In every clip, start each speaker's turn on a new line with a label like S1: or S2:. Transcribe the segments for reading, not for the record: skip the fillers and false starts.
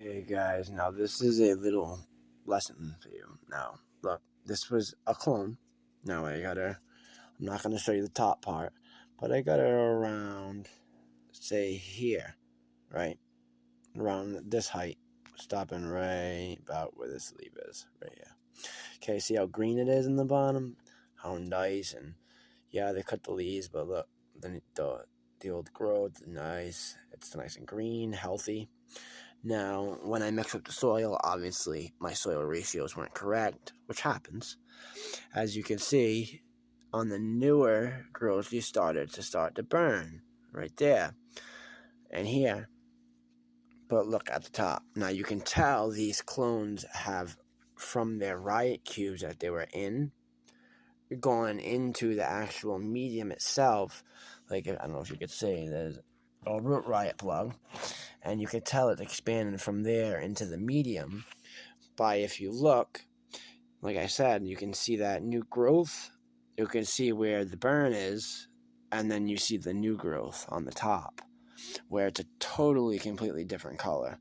S1: Hey guys, now this is a little lesson for you. Now, look, this was a clone. Now I got her, I'm not going to show you the top part, but I got her around, say, here, right? Around this height, stopping right about where this leaf is, right here. Okay, see how green it is in the bottom? How nice, and yeah, they cut the leaves, but look, the old growth, nice. It's nice and green, healthy. Now, when I mix up the soil, obviously my soil ratios weren't correct, which happens. As you can see, on the newer growth, you start to burn right there and here. But look at the top. Now you can tell these clones have, from their riot cubes that they were in, gone into the actual medium itself. Like, I don't know if you could say, there's a root riot plug, and you could tell it expanded from there into the medium by, if you look, like I said, you can see that new growth. You can see where the burn is, and then you see the new growth on the top, where it's a totally, completely different color,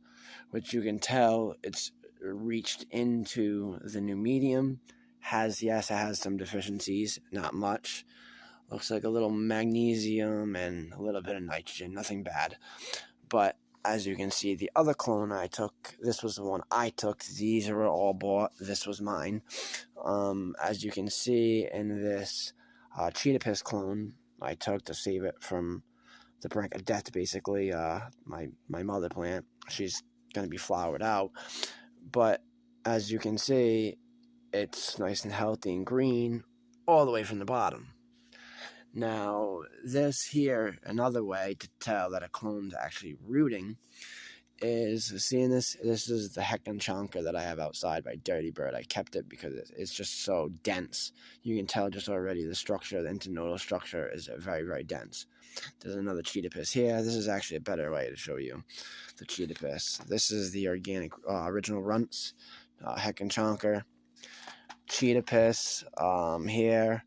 S1: which you can tell it's reached into the new medium. Yes, it has some deficiencies, not much. Looks like a little magnesium and a little bit of nitrogen, nothing bad. But as you can see, the other clone I took, this was the one I took. These were all bought. This was mine. As you can see in this cheetah piss clone I took to save it from the brink of death, basically, my mother plant. She's going to be flowered out. But as you can see, it's nice and healthy and green all the way from the bottom. Now, this here, another way to tell that a clone's actually rooting is seeing this. This is the Heckin Chonker that I have outside by Dirty Bird. I kept it because it's just so dense. You can tell just already the structure, the internodal structure is very, very dense. There's another cheetah piss here. This is actually a better way to show you the cheetah piss. This is the organic original runts, Heckin Chonker, cheetah piss here.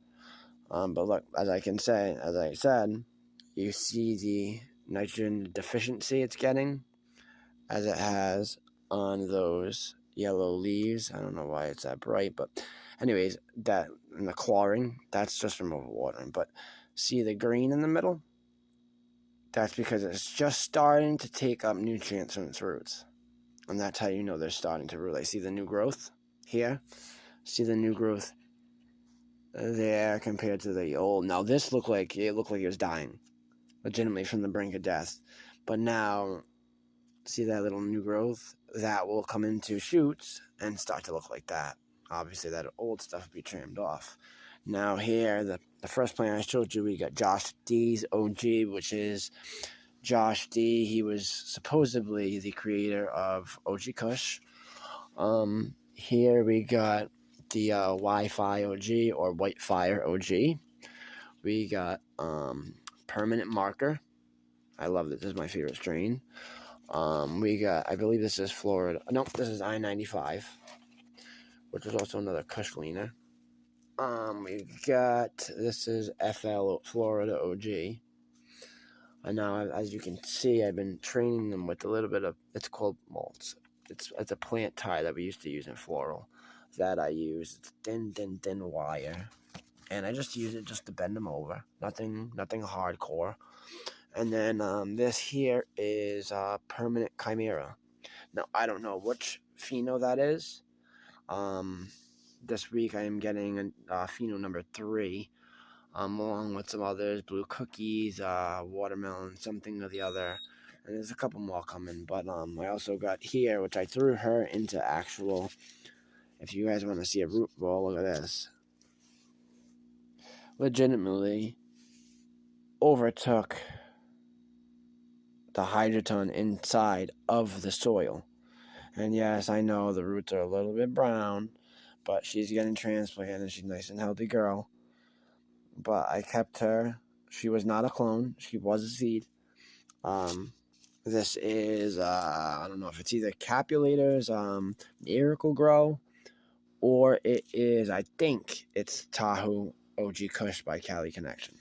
S1: But look, as I said, you see the nitrogen deficiency it's getting, as it has on those yellow leaves. I don't know why it's that bright, but anyways, that and the clawing, that's just from overwatering. But see the green in the middle? That's because it's just starting to take up nutrients from its roots. And that's how you know they're starting to root. I see the new growth here. See the new growth there compared to the old. Now this looked like it was dying, legitimately from the brink of death. But now, see that little new growth? That will come into shoots and start to look like that. Obviously, that old stuff will be trimmed off. Now here, the first plant I showed you, we got Josh D's OG, which is Josh D. He was supposedly the creator of OG Kush. Here we got the Wi-Fi OG or White Fire OG. We got Permanent Marker. I love this. This is my favorite strain. We got, I believe this is Florida. No, this is I-95, which is also another Kush leaner. We got, this is FL Florida OG. And now, as you can see, I've been training them with a little bit of, it's called malts. It's a plant tie that we used to use in floral that I use. It's thin wire. And I just use it just to bend them over. Nothing hardcore. And then this here is Permanent Chimera. Now, I don't know which pheno that is. This week I am getting pheno number 3, along with some others, blue cookies, watermelon, something or the other. And there's a couple more coming. But I also got here, which I threw her into actual, if you guys want to see a root ball, look at this. Legitimately overtook the hydroton inside of the soil. And yes, I know the roots are a little bit brown, but she's getting transplanted and she's a nice and healthy girl. But I kept her. She was not a clone. She was a seed. This is, I don't know if it's either Capulator's Miracle Grow, or it is, I think it's Tahoe OG Kush by Cali Connection.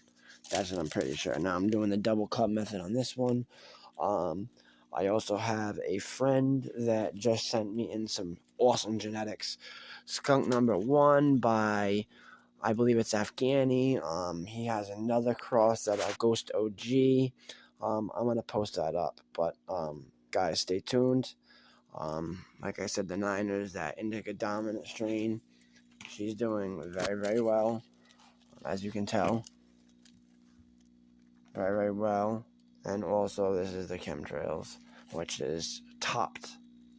S1: That's what I'm pretty sure. Now I'm doing the double cup method on this one. I also have a friend that just sent me in some awesome genetics. Skunk number 1 by, I believe it's Afghani. He has another cross that a Ghost OG. I'm gonna post that up, but guys, stay tuned. Like I said, the Niners, that Indica Dominant strain, she's doing very, very well, as you can tell. Very, very well. And also, this is the Chemtrails, which is topped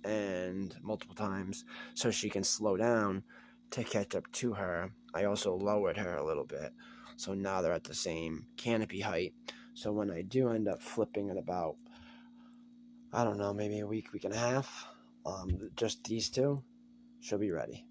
S1: and multiple times, so she can slow down to catch up to her. I also lowered her a little bit, so now they're at the same canopy height. So when I do end up flipping in about, I don't know, maybe a week and a half, just these two, she'll be ready.